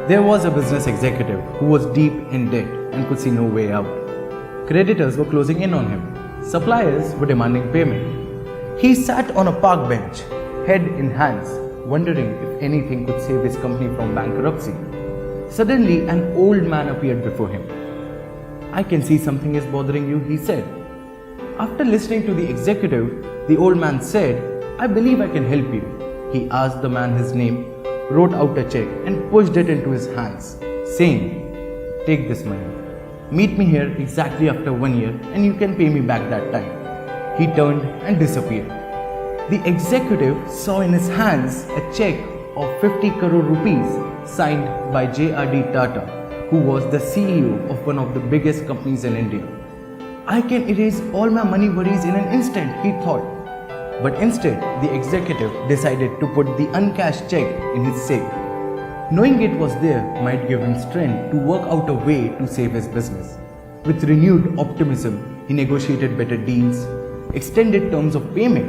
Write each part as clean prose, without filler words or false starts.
There was a business executive who was deep in debt and could see no way out. Creditors were closing in on him. Suppliers were demanding payment. He sat on a park bench, head in hands, wondering if anything could save his company from bankruptcy. Suddenly, an old man appeared before him. "I can see something is bothering you," he said. After listening to the executive, the old man said, "I believe I can help you." He asked the man his name, wrote out a check and pushed it into his hands, saying, "Take this money. Meet me here exactly after 1 year and you can pay me back that time." He turned and disappeared. The executive saw in his hands a check of 50 crore rupees signed by J.R.D. Tata, who was the CEO of one of the biggest companies in India. "I can erase all my money worries in an instant," he thought. But instead, the executive decided to put the uncashed check in his safe. Knowing it was there might give him strength to work out a way to save his business. With renewed optimism, he negotiated better deals, extended terms of payment,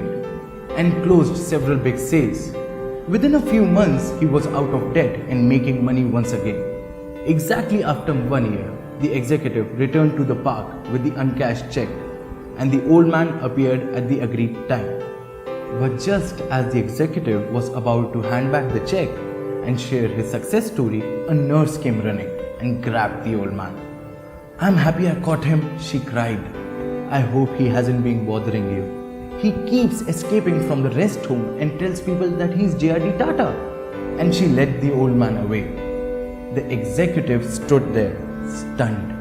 and closed several big sales. Within a few months, he was out of debt and making money once again. Exactly after 1 year, the executive returned to the park with the uncashed check, and the old man appeared at the agreed time. But just as the executive was about to hand back the check and share his success story, a nurse came running and grabbed the old man. "I'm happy I caught him," she cried. "I hope he hasn't been bothering you. He keeps escaping from the rest home and tells people that he's J.R.D. Tata." And she led the old man away. The executive stood there, stunned.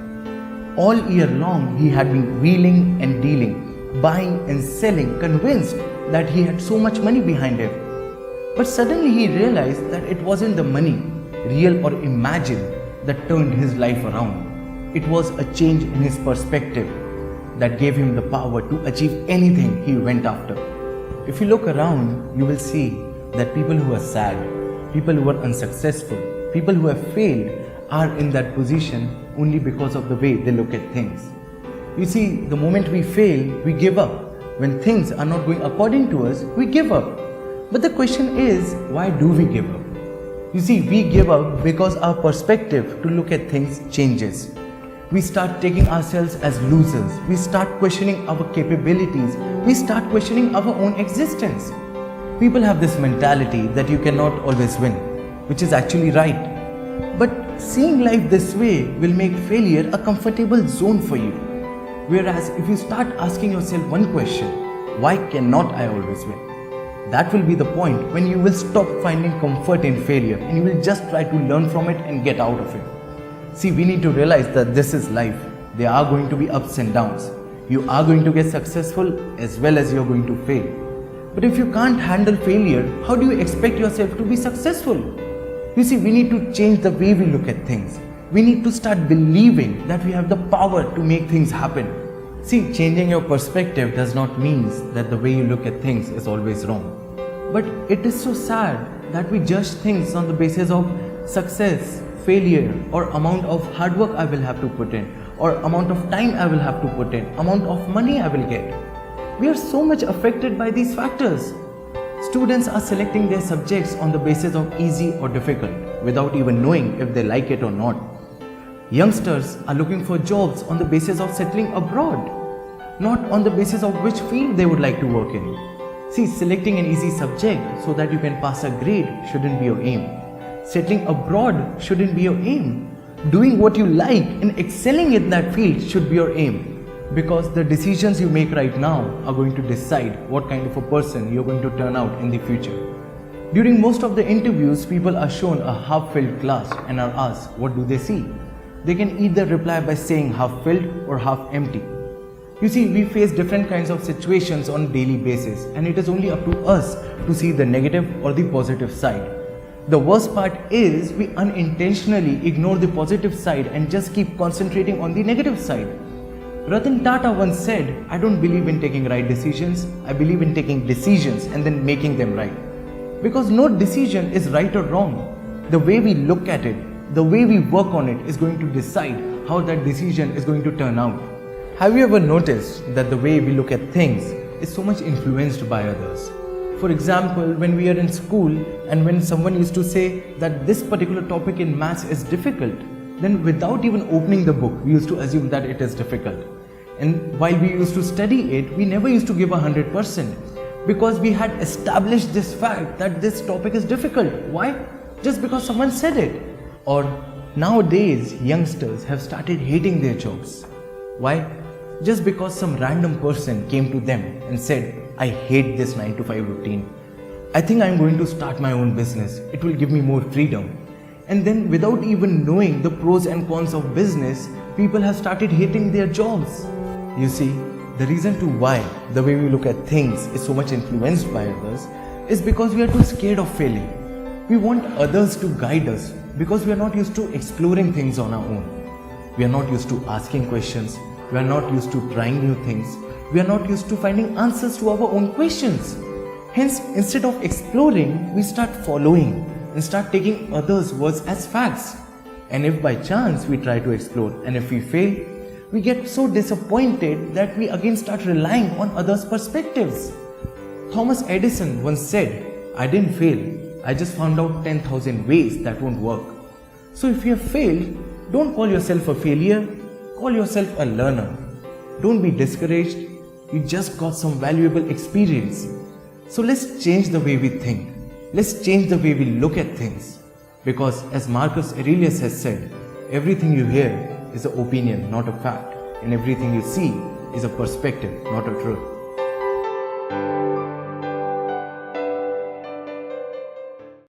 All year long, he had been wheeling and dealing, buying and selling, convinced that he had so much money behind him. But suddenly he realized that it wasn't the money, real or imagined, that turned his life around. It was a change in his perspective that gave him the power to achieve anything he went after. If you look around, you will see that people who are sad, people who are unsuccessful, people who have failed are in that position only because of the way they look at things. You see, the moment we fail, we give up. When things are not going according to us, we give up. But the question is, why do we give up? You see, we give up because our perspective to look at things changes. We start taking ourselves as losers. We start questioning our capabilities. We start questioning our own existence. People have this mentality that you cannot always win, which is actually right. But seeing life this way will make failure a comfortable zone for you. Whereas if you start asking yourself one question, why cannot I always win? That will be the point when you will stop finding comfort in failure and you will just try to learn from it and get out of it. See, we need to realize that this is life. There are going to be ups and downs. You are going to get successful as well as you're going to fail. But if you can't handle failure, how do you expect yourself to be successful? You see, we need to change the way we look at things. We need to start believing that we have the power to make things happen. See, changing your perspective does not mean that the way you look at things is always wrong. But it is so sad that we judge things on the basis of success, failure, or amount of hard work I will have to put in, or amount of time I will have to put in, amount of money I will get. We are so much affected by these factors. Students are selecting their subjects on the basis of easy or difficult without even knowing if they like it or not. Youngsters are looking for jobs on the basis of settling abroad, not on the basis of which field they would like to work in. See, selecting an easy subject so that you can pass a grade shouldn't be your aim. Settling abroad shouldn't be your aim. Doing what you like and excelling in that field should be your aim. Because the decisions you make right now are going to decide what kind of a person you're going to turn out in the future. During most of the interviews, people are shown a half-filled glass and are asked, what do they see? They can either reply by saying half-filled or half-empty. You see, we face different kinds of situations on a daily basis, and it is only up to us to see the negative or the positive side. The worst part is we unintentionally ignore the positive side and just keep concentrating on the negative side. Ratan Tata once said, "I don't believe in taking right decisions, I believe in taking decisions and then making them right." Because no decision is right or wrong. The way we look at it, the way we work on it is going to decide how that decision is going to turn out. Have you ever noticed that the way we look at things is so much influenced by others? For example, when we are in school and when someone used to say that this particular topic in maths is difficult, then without even opening the book, we used to assume that it is difficult. And while we used to study it, we never used to give 100% because we had established this fact that this topic is difficult. Why? Just because someone said it. Or nowadays, youngsters have started hating their jobs. Why? Just because some random person came to them and said, I hate this 9 to 5 routine. I think I'm going to start my own business. It will give me more freedom. And then without even knowing the pros and cons of business, people have started hating their jobs. You see, the reason to why the way we look at things is so much influenced by others is because we are too scared of failing. We want others to guide us because we are not used to exploring things on our own. We are not used to asking questions. We are not used to trying new things. We are not used to finding answers to our own questions. Hence, instead of exploring, we start following and start taking others' words as facts. And if by chance we try to explore and if we fail, we get so disappointed that we again start relying on others' perspectives. Thomas Edison once said, I didn't fail, I just found out 10,000 ways that won't work. So if you have failed, don't call yourself a failure, call yourself a learner. Don't be discouraged, you just got some valuable experience. So let's change the way we think. Let's change the way we look at things. Because as Marcus Aurelius has said, everything you hear is an opinion, not a fact. And everything you see is a perspective, not a truth.